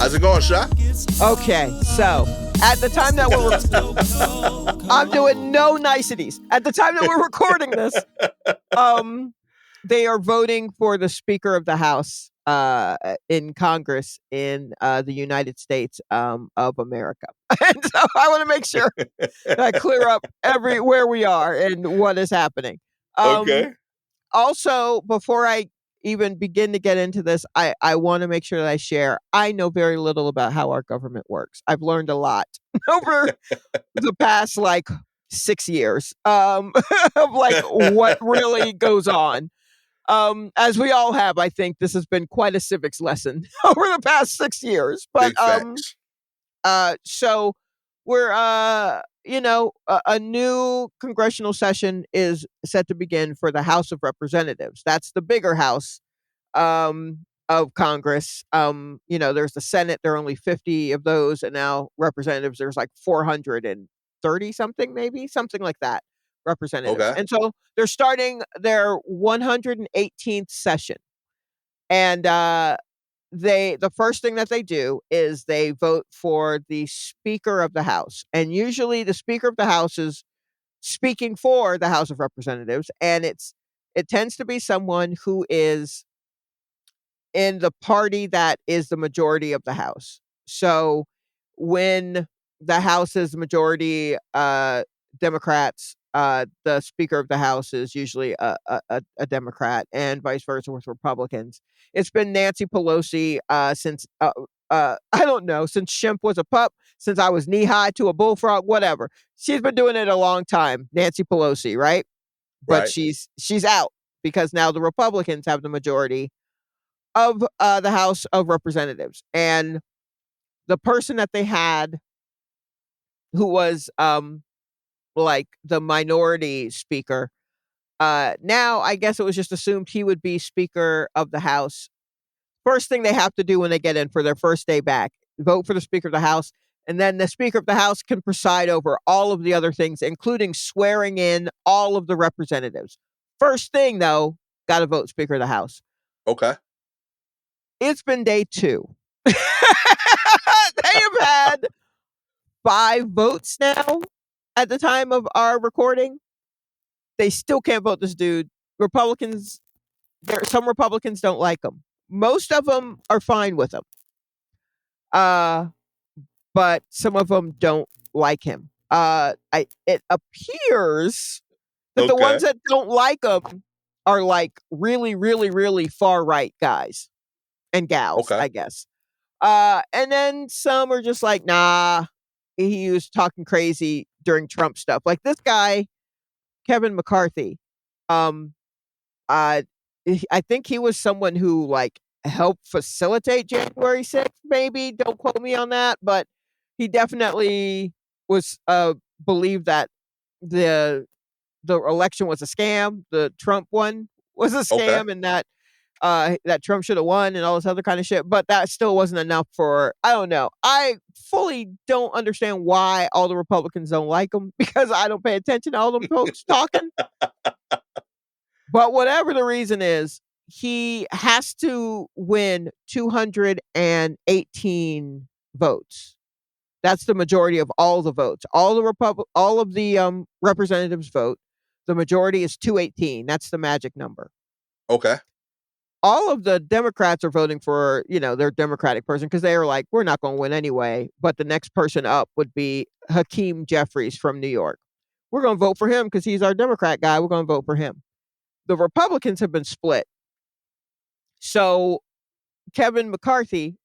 How's it going, Sha? Okay, so at the time that I'm doing no niceties. At the time that we're recording this, they are voting for the Speaker of the House in Congress in the United States of America. And so I want to make sure that I clear up where we are and what is happening. Okay. Also, before I even begin to get into this, I want to make sure that I share. I know very little about how our government works. I've learned a lot over the past 6 years of what really goes on. As we all have, I think this has been quite a civics lesson over the past 6 years. But Big facts. so we're a new congressional session is set to begin for the House of Representatives. That's the bigger house of Congress. There's the Senate, there are only 50 of those, and now representatives, there's like 430 something, maybe something like that, representatives. Okay. And so they're starting their 118th session. And the first thing that they do is they vote for the Speaker of the House. And usually the Speaker of the House is speaking for the House of Representatives, and it tends to be someone who is in the party that is the majority of the House. So when the House is majority Democrats, the Speaker of the House is usually a Democrat, and vice versa with Republicans. It's been Nancy Pelosi since I don't know, since Shemp was a pup, since I was knee high to a bullfrog, whatever. She's been doing it a long time, Nancy Pelosi, right? But Right. she's out because now the Republicans have the majority of the House of Representatives. And the person that they had who was the minority speaker, now I guess it was just assumed he would be Speaker of the House. First thing they have to do when they get in for their first day back, vote for the Speaker of the House, and then the Speaker of the House can preside over all of the other things, including swearing in all of the representatives. First thing, though, got to vote Speaker of the House. Okay. It's been day 2. They have had 5 votes now at the time of our recording. They still can't vote this dude. Some Republicans don't like him. Most of them are fine with him. But some of them don't like him. It appears that the ones that don't like him are really, really, really far right guys and gals, I guess. And then some are just like, nah, he was talking crazy during Trump stuff. Like this guy, Kevin McCarthy, I think he was someone who helped facilitate January 6th, maybe. Don't quote me on that, but he definitely was believed that the election was a scam. The Trump one was a scam, and that Trump should have won and all this other kind of shit. But that still wasn't enough for, I don't know. I fully don't understand why all the Republicans don't like him, because I don't pay attention to all them folks talking. But whatever the reason is, he has to win 218 votes. That's the majority of all the votes. All of the representatives vote. The majority is 218. That's the magic number. Okay. All of the Democrats are voting for, their Democratic person, because they are like, we're not going to win anyway. But the next person up would be Hakeem Jeffries from New York. We're going to vote for him because he's our Democrat guy. We're going to vote for him. The Republicans have been split. So Kevin McCarthy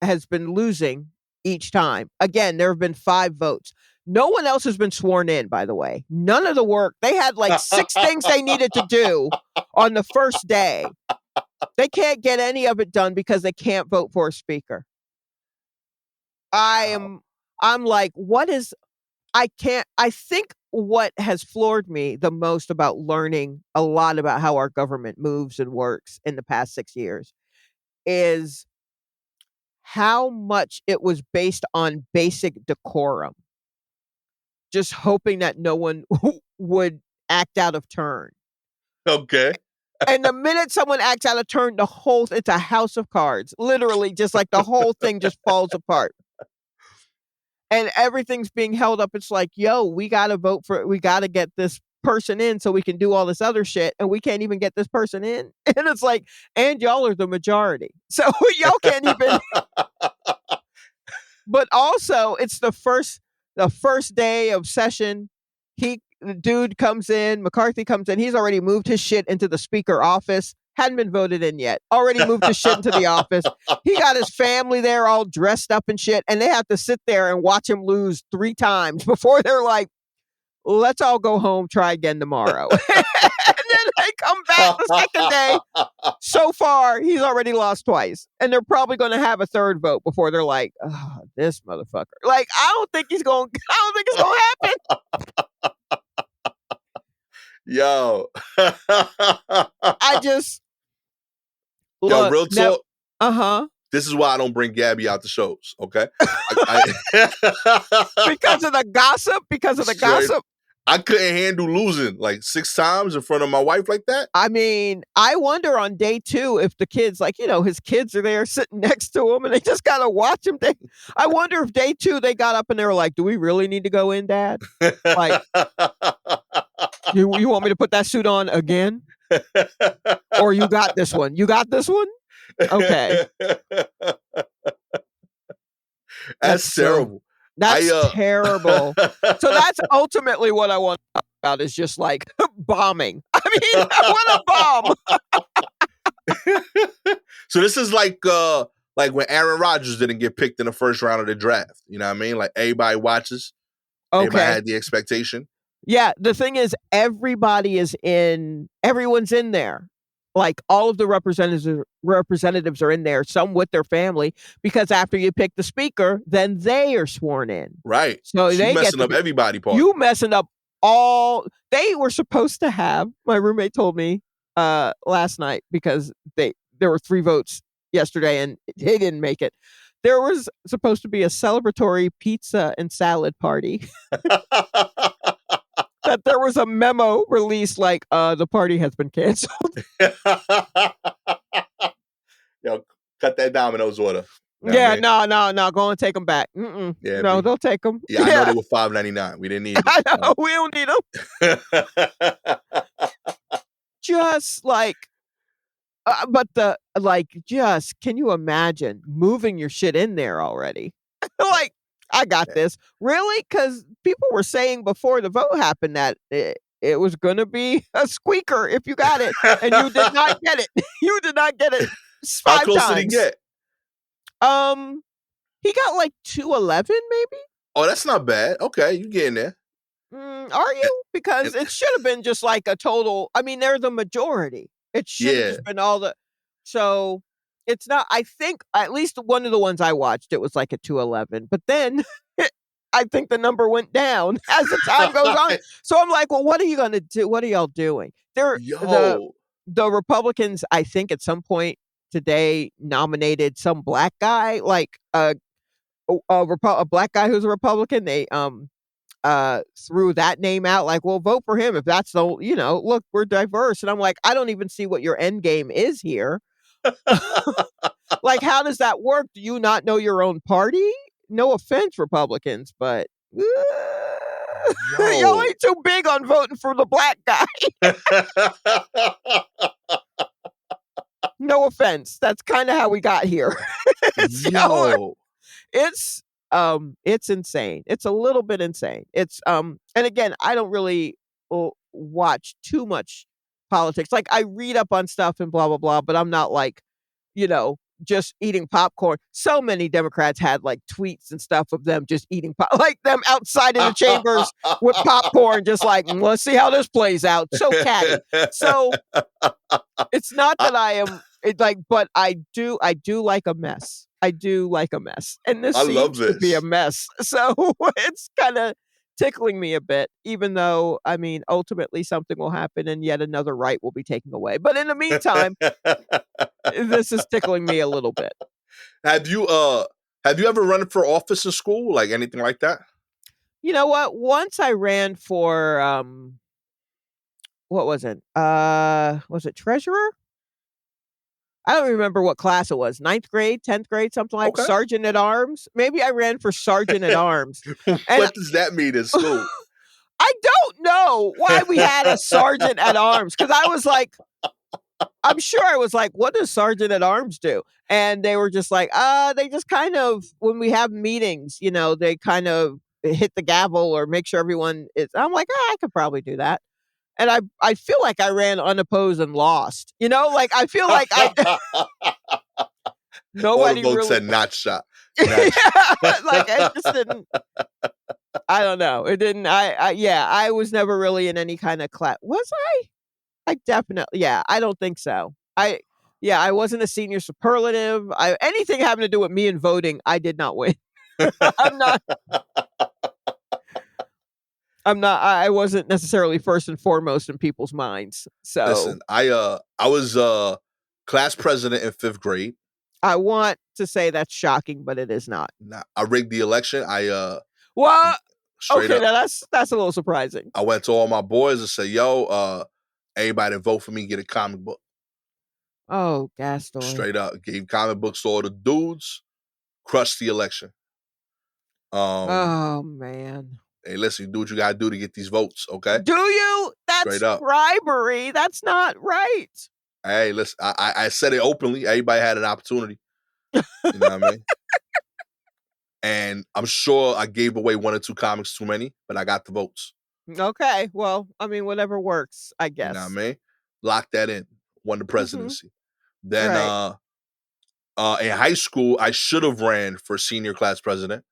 has been losing each time. Again, there have been 5 votes. No one else has been sworn in, by the way. None of the work. They had 6 things they needed to do on the first day. They can't get any of it done because they can't vote for a speaker. I'm like, I think what has floored me the most about learning a lot about how our government moves and works in the past 6 years is how much it was based on basic decorum. Just hoping that no one would act out of turn. Okay. And the minute someone acts out of turn, it's a house of cards. Literally, just like the whole thing just falls apart. And everything's being held up. It's like, yo, we got to get this person in so we can do all this other shit. And we can't even get this person in. And it's like, and y'all are the majority. So y'all can't even. But also, it's the first day of session. The dude comes in, McCarthy comes in. He's already moved his shit into the speaker office. Hadn't been voted in yet. Already moved his shit into the office. He got his family there all dressed up and shit. And they have to sit there and watch him lose 3 times before they're like, let's all go home, try again tomorrow. And then they come back the second day. So far, he's already lost twice. And they're probably going to have a third vote before they're like, oh, this motherfucker. Like, I don't think it's going to happen. Yo. I just. Yo, real talk. Uh-huh. This is why I don't bring Gabby out to shows, okay? Because of the gossip? I couldn't handle losing like 6 times in front of my wife like that. I mean, I wonder on day 2 if the kids, like, his kids are there sitting next to him and they just gotta watch him. I wonder if day 2 they got up and they were like, do we really need to go in, Dad? Like, you want me to put that suit on again? Or you got this one? You got this one? Okay. That's terrible. That's terrible. So that's ultimately what I want to talk about is just like bombing. I mean, what a bomb. So this is like when Aaron Rodgers didn't get picked in the first round of the draft. You know what I mean? Like everybody watches. Okay. Everybody had the expectation. Yeah. The thing is, everyone's in there. Like all of the representatives are in there, some with their family, because after you pick the speaker, then they are sworn in. Right. So they messing up everybody part. You messing up all. They were supposed to have. My roommate told me last night because there were 3 votes yesterday and they didn't make it. There was supposed to be a celebratory pizza and salad party. That there was a memo released like the party has been canceled. Yo, cut that Domino's order. You know no. Go and take them back. Yeah, no, they'll take them. Yeah, I know they were $5.99. We didn't need them. I know, we don't need them. Just like, can you imagine moving your shit in there already? Like, I got this. Really? Because people were saying before the vote happened that it was going to be a squeaker if you got it. And you did not get it. You did not get it 5 How close times. did he get? He got like 211 maybe. Oh, that's not bad. Okay, you getting there. Are you? Because it should have been just like a total. I mean, they're the majority. It should have just been all the. So it's not. I think at least one of the ones I watched, it was like a 211. But then I think the number went down as the time goes on. So I'm like, well, what are you going to do? What are y'all doing? The Republicans, I think at some point today nominated some black guy, like a black guy who's a Republican. They threw that name out, like, well, vote for him if that's the, look, we're diverse. And I'm like, I don't even see what your end game is here. Like, how does that work? Do you not know your own party? No offense, Republicans, but y'all ain't too big on voting for the black guy. No offense. That's kind of how we got here. It's insane. It's a little bit insane. It's and again, I don't really watch too much politics. Like, I read up on stuff and blah blah blah, but I'm not like, just eating popcorn. So many Democrats had like tweets and stuff of them just eating like them outside in the chambers with popcorn, just like, let's see how this plays out. So catty. So it's not that I am but I do like a mess. I do like a mess. And this seems to be a mess. So it's kind of tickling me a bit, even though, I mean, ultimately something will happen and yet another right will be taken away. But in the meantime, this is tickling me a little bit. Have you ever run for office in school? Like anything like that? You know what? Once I ran for what was it? Was it treasurer? I don't remember what class it was. 9th grade, 10th grade, something like Okay. sergeant at arms. Maybe I ran for sergeant at arms. And What does that mean in school? I don't know why we had a sergeant at arms because I was like, I'm sure I was like, what does sergeant at arms do? And they were just like, they just kind of, when we have meetings, they kind of hit the gavel or make sure everyone is. I'm like, I could probably do that. And I feel like I ran unopposed and lost. Like I feel like All the nobody votes really said not shot. yeah, like I just didn't. I don't know. It didn't. Yeah. I was never really in any kind of class. Was I? I definitely. Yeah. I don't think so. Yeah. I wasn't a senior superlative. Anything having to do with me and voting, I did not win. I'm not. I'm not. I wasn't necessarily first and foremost in people's minds. So Listen, I was class president in 5th grade. I want to say that's shocking, but it is not. Nah, I rigged the election. What? Straight Okay, up. now that's a little surprising. I went to all my boys and said, "Yo, everybody that vote for me get a comic book." Oh, Gastor. Straight up, gave comic books to all the dudes. Crushed the election. Oh man. Hey, listen, you do what you gotta do to get these votes, okay? Do you? That's Straight up. bribery. That's not right. Hey, listen, I said it openly. Everybody had an opportunity. You know what I mean? And I'm sure I gave away 1 or 2 comics too many, but I got the votes. Okay. Well, I mean, whatever works, I You know what I guess. mean? Lock that in. Won the presidency. Then Right. in high school, I should have ran for senior class president.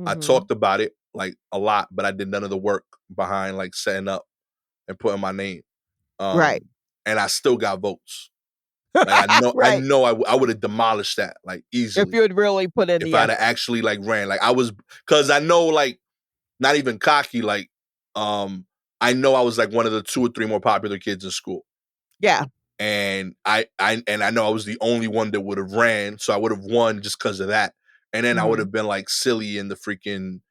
I talked about it like a lot, but I did none of the work behind like setting up and putting my name. Right. And I still got votes. Like I Right. know I would have demolished that like If easily you had really put in if the I'd effort. have actually like ran. Like I was, because I know like not even cocky. Like I know I was like one of the 2 or 3 more popular kids in school. Yeah. And I know I was the only one that would have ran, so I would have won just because of that. And then I would have been like silly in the freaking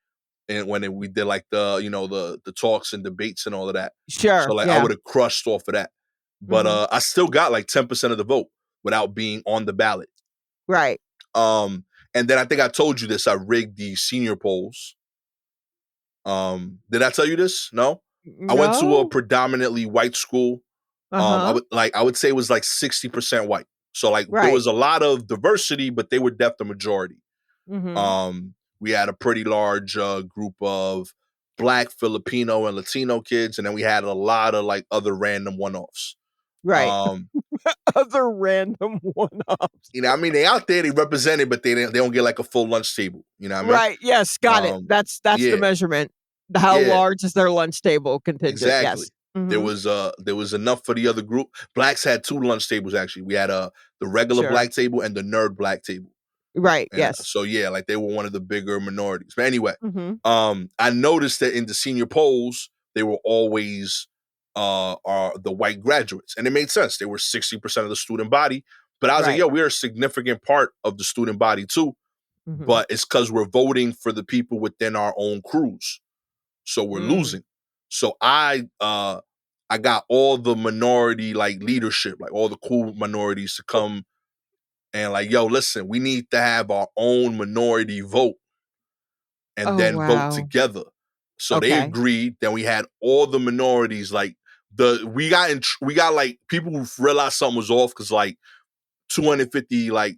and when we did like the the talks and debates and all of that. Sure. So like I Yeah. would have crushed off of that. But I still got like 10% of the vote without being on the ballot. Right. And then I think I told you this. I rigged the senior polls. Did I tell you this? No. I went to a No. predominantly white school. I would say it was like 60% white. So like there Right. was a lot of diversity, but they were definitely the majority. We had a pretty large group of Black, Filipino, and Latino kids, and then we had a lot of like other random one-offs. Right. Other random one-offs. I mean, they out there, they represented, but they don't get like a full lunch table. You know what I mean? Right. Yes. Got it. That's the measurement. How large is their lunch table contingent? Exactly. Yes. There was enough for the other group. Blacks had 2 lunch tables actually. We had the regular black table and the nerd black table. Right. And yes. So yeah, like they were one of the bigger minorities. But anyway, I noticed that in the senior polls, they were always are the white graduates. And it made sense. They were 60% of the student body. But I was like, yo, we're a significant part of the student body too. But it's because we're voting for the people within our own crews. So we're losing. So I got all the minority like leadership, like all the cool minorities to come and like, yo, listen, we need to have our own minority vote and then vote together. So they agreed. Then we had all the minorities like we got like people who realized something was off because like 250 like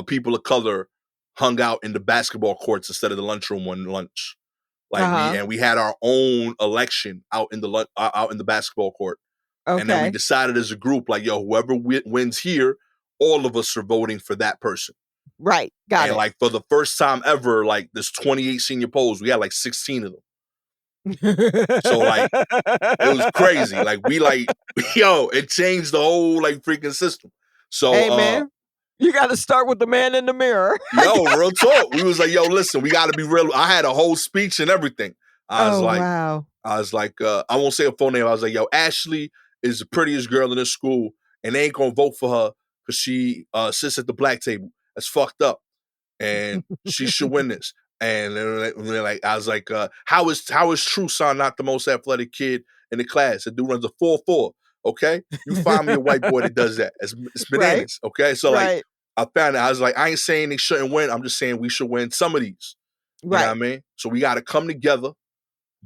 people of color hung out in the basketball courts instead of the lunchroom on lunch. Like we had our own election out in the basketball court. And then we decided as a group, like, yo, whoever wins here, all of us are voting for that person. Right. Got it. And like for the first time ever, like there's 28 senior polls. We had like 16 of them. So like it was crazy. Like we like, yo, it changed the whole like freaking system. So hey man, you got to start with the man in the mirror. Yo, real talk. We was like, yo, listen, we got to be real. I had a whole speech and everything. I was like, I won't say a full name. I was like, yo, Ashley is the prettiest girl in this school, and they ain't gonna vote for her because she sits at the black table. That's fucked up, and she should win this. And they're like, I was like, how is true son not the most athletic kid in the class? The dude runs a 4.4. Okay, you find me a white boy that does that. It's Right. bananas. Okay, so like Right. I found it. I was like, I ain't saying they shouldn't win. I'm just saying we should win some of these. You know what I Right. mean? So we got to come together,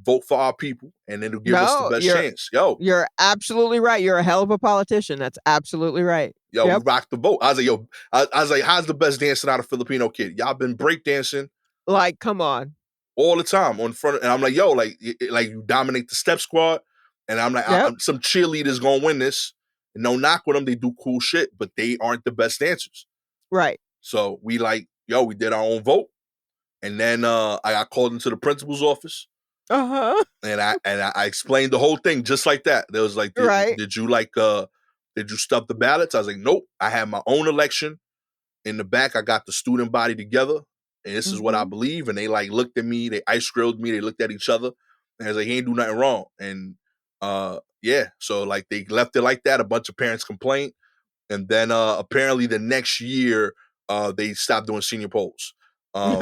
vote for our people, and it'll give us the No, best chance. Yo, you're absolutely right. You're a hell of a politician. That's absolutely right. we Yep. rock the vote. I was like, yo, I was like, how's the best dancing out of Filipino kid? Y'all been breakdancing Like, come on. all the time on front, and I'm like, yo, like you dominate the step squad, and I'm like, Yep. some cheerleaders gonna win this. No knock with them, they do cool shit, but they aren't the best dancers. Right. So we like, yo, we did our own vote, and then I got called into the principal's office, and I explained the whole thing just like that. There was like, Right. did you stuff the ballots? I was like, nope, I had my own election. In the back, I got the student body together, and this is what I believe. And they like looked at me, they ice grilled me, they looked at each other, and I was like, he ain't do nothing wrong. And yeah, so like they left it like that. A bunch of parents complained, and then apparently the next year they stopped doing senior polls. So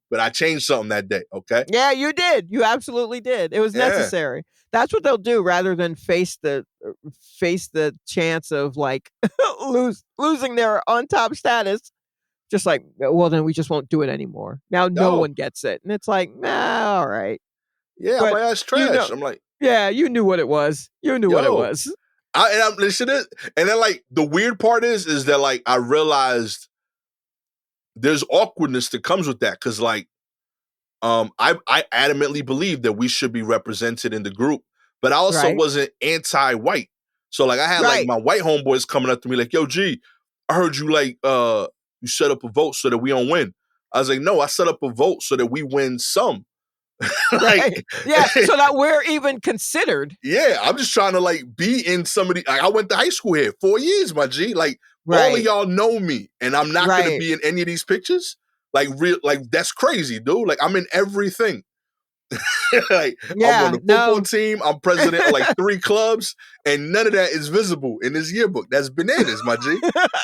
but I changed something that day. Okay. Yeah, you did. You absolutely did. It was necessary. That's what they'll do rather than face the chance of like losing their on top status. Just like, well, then we just won't do it anymore. Now no one gets it, and it's like, nah, all right. Yeah, But I'm like, that's trash. I'm like, yeah, you knew what it was. You knew what it was. I'm listening, and then like the weird part is that like I realized there's awkwardness that comes with that because like I adamantly believe that we should be represented in the group, but I also wasn't anti-white. So like I had like my white homeboys coming up to me like, yo, G, I heard you like you set up a vote so that we don't win. I was like, no, I set up a vote so that we win some. Like, yeah, so that we're even considered. Yeah, I'm just trying to like be in somebody. Like, I went to high school here 4 years, my G. Like all of y'all know me, and I'm not gonna be in any of these pictures. Like real, like that's crazy, dude. Like I'm in everything. Like I'm on the football team. I'm president of like 3 clubs, and none of that is visible in this yearbook. That's bananas, my G.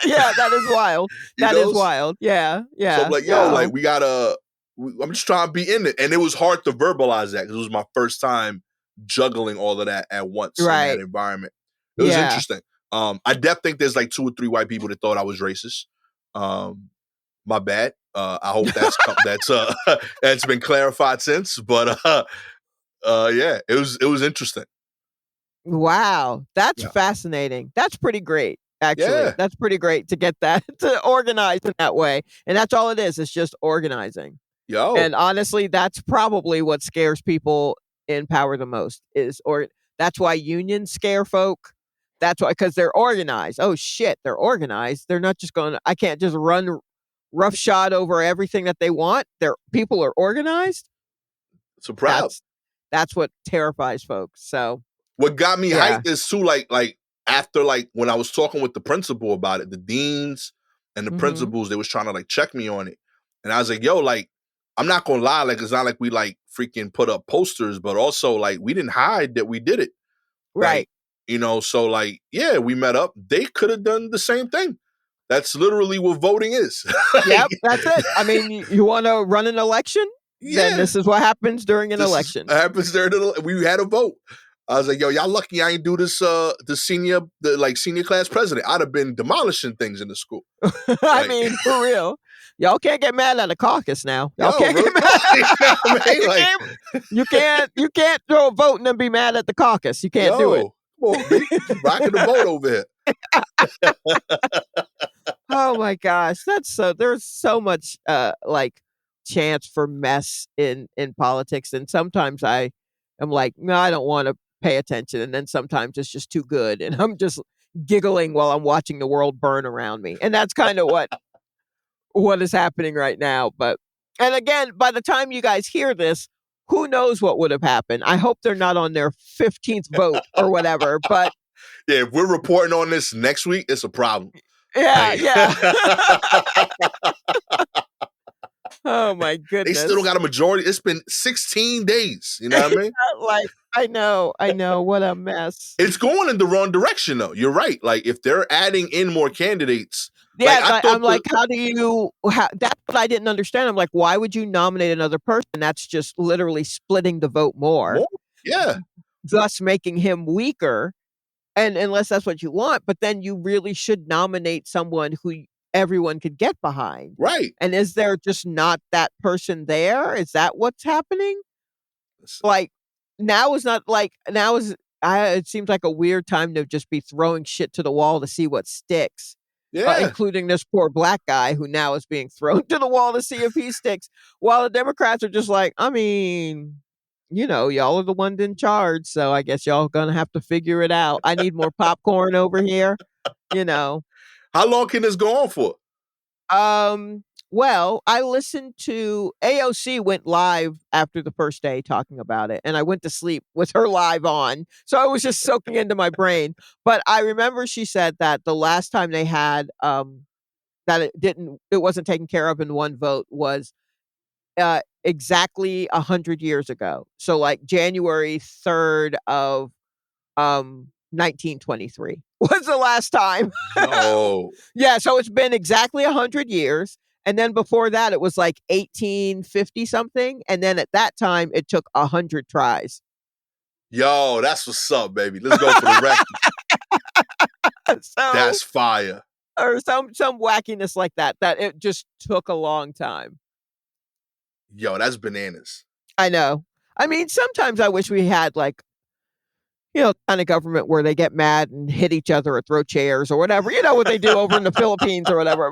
Yeah, that is wild. That is wild. Yeah, yeah. So I'm like, yo, like we gotta. I'm just trying to be in it, and it was hard to verbalize that because it was my first time juggling all of that at once in that environment. It was interesting. I definitely think there's like 2 or 3 white people that thought I was racist. My bad. I hope that's been clarified since. But yeah, it was interesting. Wow, that's fascinating. That's pretty great. Actually, that's pretty great to get that to organize in that way, and that's all it is. It's just organizing. And honestly, that's probably what scares people in power the most that's why unions scare folk. That's why, because they're organized. Oh shit, they're organized. They're not just going, I can't just run roughshod over everything that they want. People are organized. So proud. That's what terrifies folks. So what got me hyped is too, like after like when I was talking with the principal about it, the deans and the principals, they was trying to like check me on it. And I was like, yo, like, I'm not gonna lie, like it's not like we like freaking put up posters, but also like we didn't hide that we did it. Right. Like, so like, yeah, we met up. They could have done the same thing. That's literally what voting is. Yep, that's it. I mean, you want to run an election? Then this is what happens during an election. Happens during we had a vote. I was like, yo, y'all lucky I ain't do this the senior class president. I'd have been demolishing things in the school. I mean, for real. Y'all can't get mad at a caucus now. Y'all can't get mad. You can't throw a vote and then be mad at the caucus. You can't do it. Come on, rocking the vote over here. Oh my gosh. There's so much like chance for mess in politics. And sometimes I am like, no, I don't want to pay attention. And then sometimes it's just too good. And I'm just giggling while I'm watching the world burn around me. And that's kind of what is happening right now. And again, by the time you guys hear this, who knows what would have happened? I hope they're not on their 15th vote or whatever. But yeah, if we're reporting on this next week, it's a problem. Yeah, yeah. Oh my goodness. They still don't got a majority. It's been 16 days. You know what I mean? Like, I know. What a mess. It's going in the wrong direction, though. You're right. Like, if they're adding in more candidates, Yeah, I thought I'm like, that's what I didn't understand. I'm like, why would you nominate another person? That's just literally splitting the vote more, more, yeah, thus making him weaker. And unless that's what you want, but then you really should nominate someone who everyone could get behind. right. And is there just not that person there? Is that what's happening? Like, now is not like now is it seems like a weird time to just be throwing shit to the wall to see what sticks, Yeah, including this poor black guy who now is being thrown to the wall to see if he sticks, while the Democrats are just like, I mean, y'all are the ones in charge, so I guess y'all gonna have to figure it out. I need more popcorn over here, you know. how long can this go on for? Well, I listened to AOC went live after the first day talking about it, and I went to sleep with her live on. So I was just soaking into my brain. But I remember she said that the last time they had that it wasn't taken care of in one vote was exactly 100 years ago. So like January 3rd of 1923 was the last time. Yo, Yeah, so it's been exactly 100 years. And then before that, it was like 1850 something. And then at that time, it took 100 tries. yo, that's what's up, baby. Let's go for the record. So, That's fire. or some wackiness like that it just took a long time. Yo, that's bananas. I know. I mean, sometimes I wish we had like, kind of government where they get mad and hit each other or throw chairs or whatever. You know what they do over in the Philippines or whatever.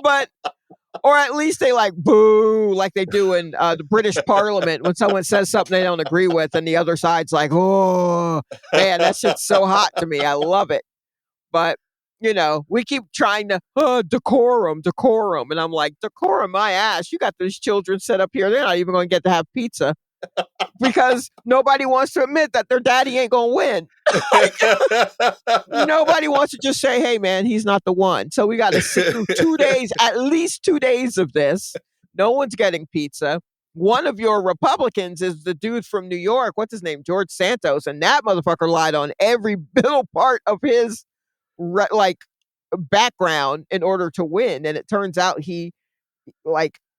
But or at least they like boo like they do in the British Parliament when someone says something they don't agree with and the other side's like, oh, man, that shit's so hot to me. I love it. But, we keep trying to, decorum. And I'm like, decorum my ass. You got these children set up here. They're not even going to get to have pizza because nobody wants to admit that their daddy ain't going to win. Like, nobody wants to just say, hey, man, he's not the one. So we got to sit through 2 days, at least 2 days of this. No one's getting pizza. One of your Republicans is the dude from New York. What's his name? George Santos. And that motherfucker lied on every little part of his background in order to win. And it turns out he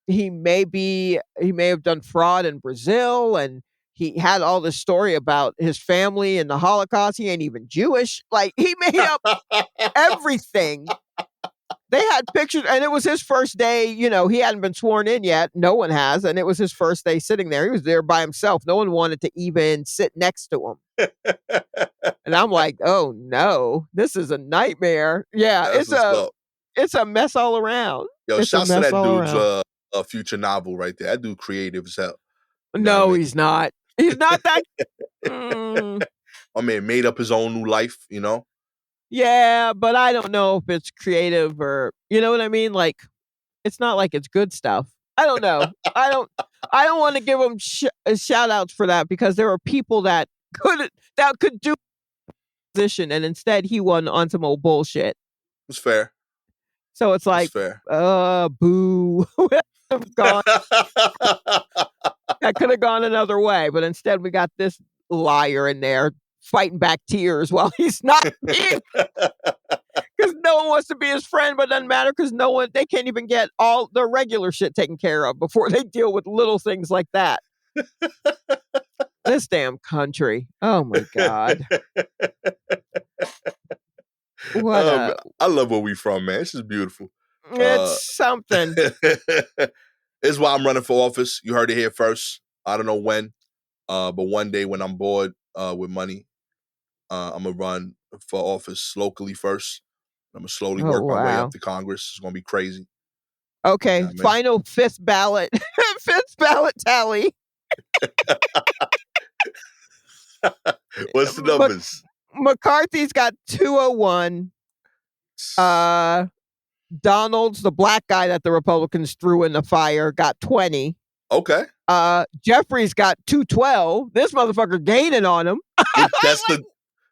may have done fraud in Brazil, and he had all this story about his family and the Holocaust. He ain't even Jewish. Like, he made up everything. They had pictures, and it was his first day. He hadn't been sworn in yet. No one has, and it was his first day sitting there. He was there by himself. No one wanted to even sit next to him. And I'm like, oh no, this is a nightmare. Yeah, it's a mess all around. Yo, shouts to that dude's a future novel right there. That dude creative as hell. No, he's not. He's not that. I mean, made up his own new life, Yeah, but I don't know if it's creative or, you know what I mean? Like, it's not like it's good stuff. I don't know. I don't want to give him shout outs for that because there are people that could do position, and instead he won on some old bullshit. It's fair. So it's like, boo. That could have gone another way, but instead we got this liar in there fighting back tears while he's not being, because no one wants to be his friend, but it doesn't matter because they can't even get all the regular shit taken care of before they deal with little things like that. This damn country. Oh my God. I love where we from, man. This is beautiful. It's something. This is why I'm running for office. You heard it here first. I don't know when, but one day when I'm bored with money, I'm gonna run for office locally first. I'm gonna slowly work my way up to Congress. It's gonna be crazy. Okay, final fifth ballot tally. What's the numbers? McCarthy's got 201. Donald's, the black guy that the Republicans threw in the fire, got 20. Okay. Jeffries got 212. This motherfucker gaining on him.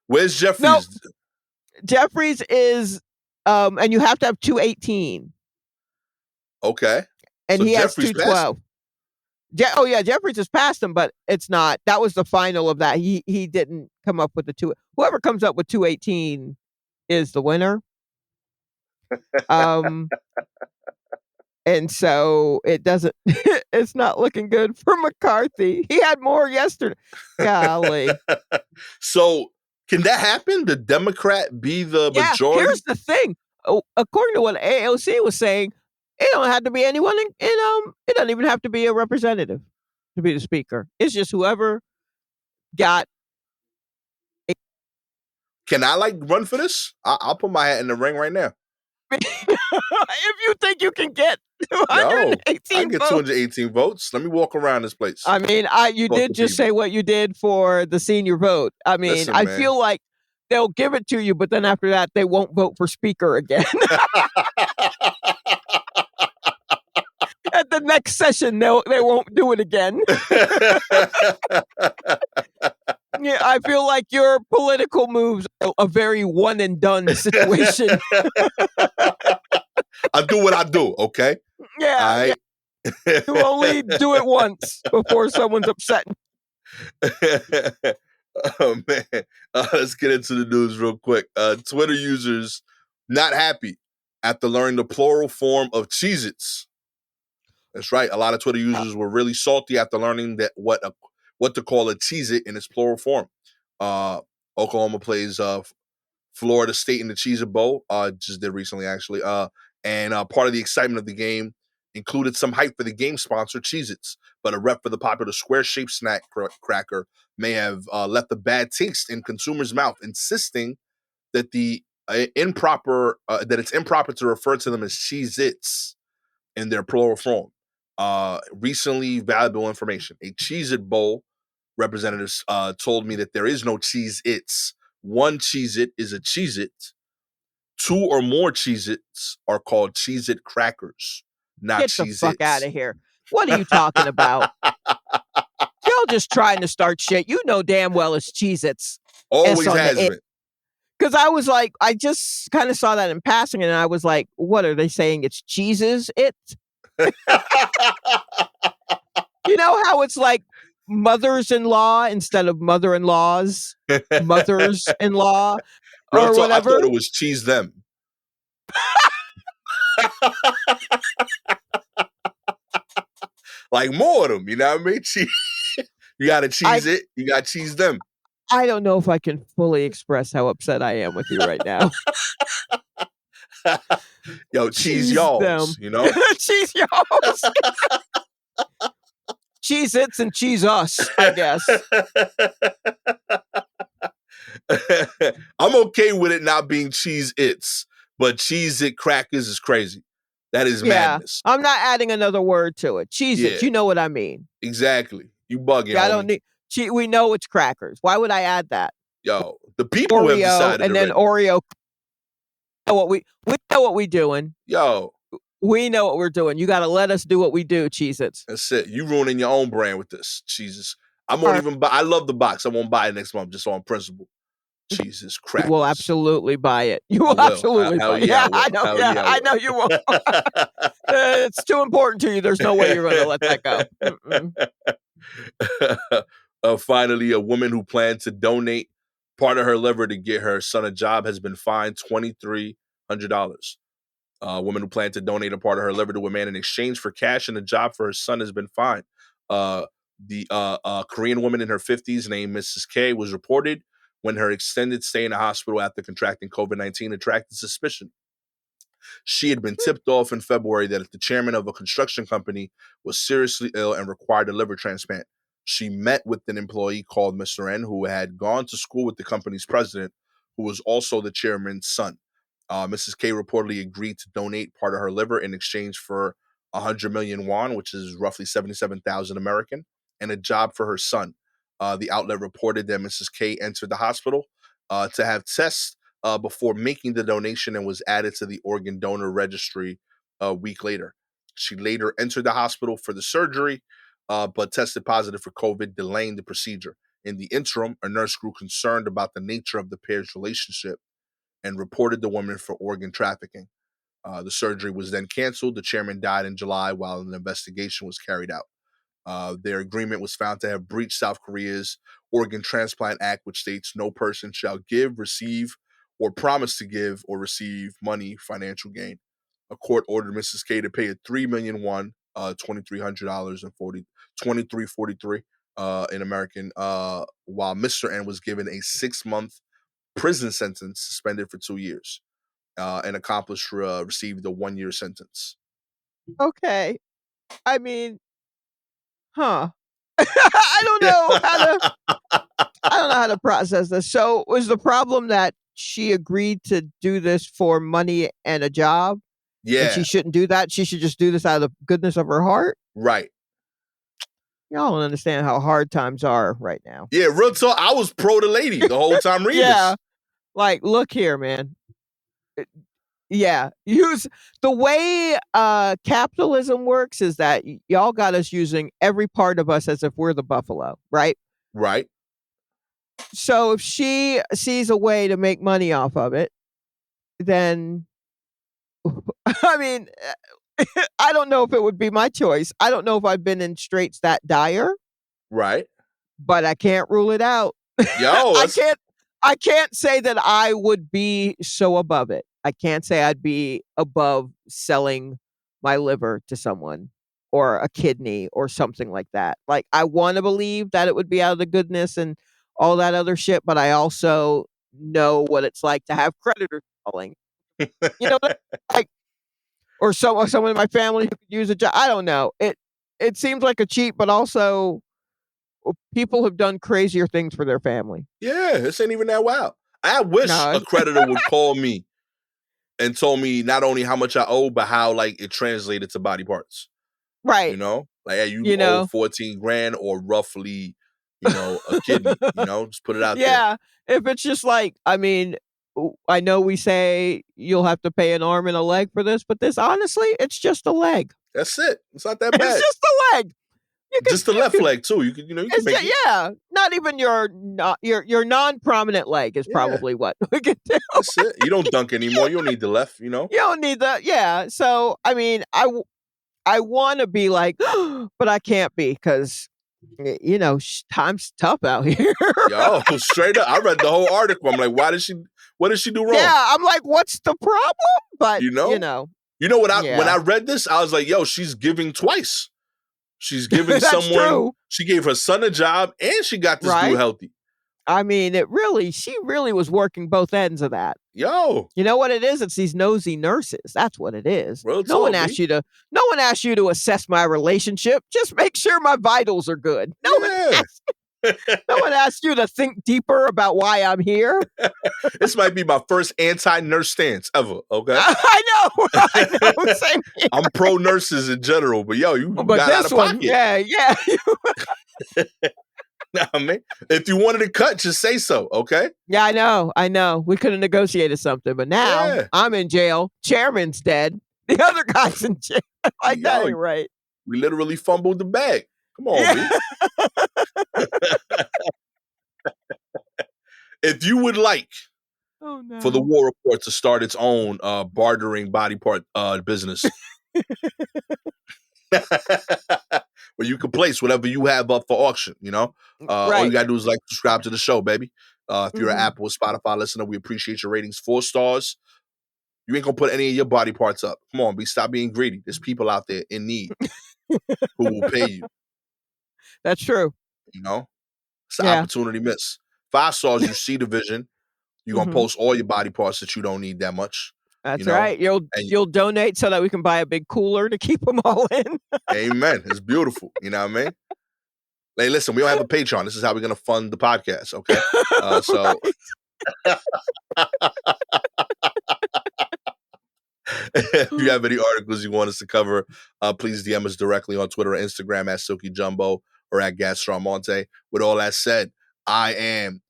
Where's Jeffries? No, Jeffries is, and you have to have 218. Okay. And so he has 212. Jeffries has passed him, but it's not. That was the final of that. He didn't come up with the two. Whoever comes up with 218 is the winner. And so it doesn't it's not looking good for McCarthy. He had more yesterday. Golly. So can that happen? The Democrat be the Yeah, here's majority? the thing. According to what AOC was saying, it don't have to be anyone it doesn't even have to be a representative to be the speaker. It's just whoever got Can I run for this? I'll put my hat in the ring right now. if you think you can get Yo, I 218 get votes. 218 votes. Let me walk around this place. I mean, you did just say what you did for the senior vote. I mean, Listen, I man. feel like they'll give it to you, but then after that, they won't vote for speaker again. At the next session, they won't do it again. Yeah, I feel like your political moves are a very one and done situation. I do what I do, okay? Yeah, yeah. You only do it once before someone's upset. Oh man, let's get into the news real quick. Twitter users not happy after learning the plural form of Cheez-Its. That's right. A lot of Twitter users were really salty after learning that what to call a Cheez-It in its plural form. Oklahoma plays Florida State in the Cheez-It Bowl. Just did recently, actually. And part of the excitement of the game included some hype for the game sponsor, Cheez-Its. But a rep for the popular square-shaped snack cracker may have left a bad taste in consumers' mouth, insisting that it's improper to refer to them as Cheez-Its in their plural form. Recently, valuable information. A Cheez-It Bowl representative told me that there is no Cheez-Its. One Cheez-It is a Cheez-It. Two or more Cheez-Its are called Cheez-It crackers, not Get the fuck out Cheez-Its. of here. What are you talking about? Y'all just trying to start shit. You know damn well it's Cheez-Its. Always has been. Because I was like, I just kind of saw that in passing, and I was like, what are they saying? It's cheeses it? You know how it's like mothers-in-law instead of mother-in-laws, mothers-in-law, or whatever. I thought it was cheese them. Like more of them, you know what I mean? You got to cheese it, you got to cheese them. I don't know if I can fully express how upset I am with you right now. Yo, cheese y'alls, you know? Cheese y'alls. Cheese its and cheese us, I guess. I'm okay with it not being cheese its, but cheese it crackers is crazy. That is madness. I'm not adding another word to it. Cheese it. You know what I mean. Exactly. You bugging. Yeah, I don't need. We know it's crackers. Why would I add that? Yo, the people Oreo, have decided and then Oreo. We know what we doing. Yo, we know what we're doing. You got to let us do what we do. Cheez-Its. That's it. You ruining your own brand with this. Jesus, I won't even buy. I love the box. I won't buy it next month just on principle. Jesus Christ. You will absolutely buy it. You will absolutely buy it. Yeah, I know. Yeah, I know you won't. It's too important to you. There's no way you're going to let that go. Finally, a woman who planned to donate part of her liver to get her son a job has been fined $2,300. A woman who planned to donate a part of her liver to a man in exchange for cash and a job for her son has been fined. The Korean woman in her 50s named Mrs. K was reported when her extended stay in the hospital after contracting COVID-19 attracted suspicion. She had been tipped off in February that the chairman of a construction company was seriously ill and required a liver transplant. She met with an employee called Mr. N, who had gone to school with the company's president, who was also the chairman's son. Mrs. K reportedly agreed to donate part of her liver in exchange for 100 million won, which is roughly 77,000 American, and a job for her son. The outlet reported that Mrs. K entered the hospital to have tests before making the donation and was added to the organ donor registry a week later. She later entered the hospital for the surgery, but tested positive for COVID, delaying the procedure. In the interim, a nurse grew concerned about the nature of the pair's relationship and reported the woman for organ trafficking. The surgery was then canceled. The chairman died in July while an investigation was carried out. Their agreement was found to have breached South Korea's Organ Transplant Act, which states no person shall give, receive, or promised to give or receive money, financial gain. A court ordered Mrs. K to pay a $3,000,001, $2,300 and 2343 in American, while Mr. N was given a 6-month prison sentence, suspended for 2 years, and accomplished received a 1-year sentence. Okay. I mean, huh. I don't know how to process this. So was the problem that she agreed to do this for money and a job? And she Yeah, shouldn't do that? She should just do this out of the goodness of her heart? right. Y'all don't understand how hard times are right now. Yeah, real talk. I was pro the lady the whole time reading Yeah. this. Like, look here, man. Yeah. Use the way capitalism works is that y'all got us using every part of us as if we're the buffalo, right? Right. So if she sees a way to make money off of it, then I mean, I don't know if it would be my choice. I don't know if I've been in straits that dire, Right. but I can't rule it out. Yo, I can't say that I would be so above it. I can't say I'd be above selling my liver to someone or a kidney or something like that. Like, I want to believe that it would be out of the goodness and all that other shit, but I also know what it's like to have creditors calling. You know, like, or someone in my family who could use a job. I don't know. It seems like a cheat, but also people have done crazier things for their family. Yeah, this ain't even that wild. I wish a creditor would call me and told me not only how much I owe, but how like it translated to body parts. Right. You know? Like, hey, you owe 14 grand or roughly, a kidney, just put it out there. Yeah. If it's just like, I mean, I know we say you'll have to pay an arm and a leg for this, but this honestly, it's just a leg. That's it. It's not that bad. It's just a leg. Just the left leg too. You can make it. Yeah. Not even your non-prominent leg is probably what we can do. That's it. You don't dunk anymore. You don't need the left, You don't need that. Yeah. So, I mean, I want to be like, but I can't be because, time's tough out here. Yo, straight up. I read the whole article. I'm like, what did she do wrong? Yeah. I'm like, what's the problem? But, You know what? When I read this, I was like, yo, she's giving twice. She's giving someone, true. She gave her son a job and she got this dude healthy. I mean, she really was working both ends of that. Yo. You know what it is? It's these nosy nurses. That's what it is. No one asked you to assess my relationship. Just make sure my vitals are good. No one asked you to think deeper about why I'm here. This might be my first anti-nurse stance ever, okay? I know. Same here. I'm pro nurses in general, but yo, you got out of pocket. Yeah. Nah, man. If you wanted to cut, just say so, okay? Yeah, I know. We could have negotiated something, but now I'm in jail. Chairman's dead. The other guy's in jail. Like, that ain't right. We literally fumbled the bag. Come on, B. If you would like for the War Report to start its own bartering body part business, where you can place whatever you have up for auction, all you gotta do is subscribe to the show, baby. If you're an Apple or Spotify listener, we appreciate your ratings. 4 stars. You ain't gonna put any of your body parts up. Come on, stop being greedy. There's people out there in need who will pay you. That's true. It's an opportunity miss. 5 stars, you see the vision. You're gonna post all your body parts that you don't need that much. That's right. You'll donate so that we can buy a big cooler to keep them all in. Amen. It's beautiful. You know what I mean? Hey, listen, we don't have a Patreon. This is how we're gonna fund the podcast. Okay. If you have any articles you want us to cover, please DM us directly on Twitter or Instagram at Silky Jumbo or at Gastor Almonte. With all that said, I am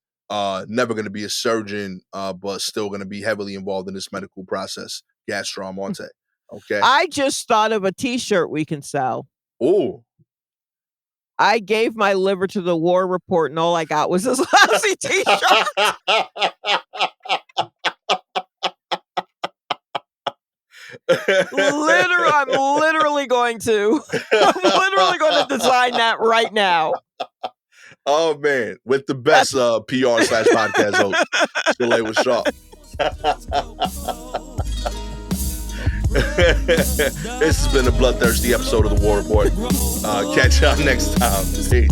never going to be a surgeon, but still going to be heavily involved in this medical process. Gastor Almonte. Okay. I just thought of a T-shirt we can sell. Oh. I gave my liver to the War Report, and all I got was this lousy T-shirt. I'm literally going to design that right now. Oh man, with the best PR/podcast host, Shalewa Sharpe. This has been a bloodthirsty episode of the War Report. Catch y'all next time. Peace.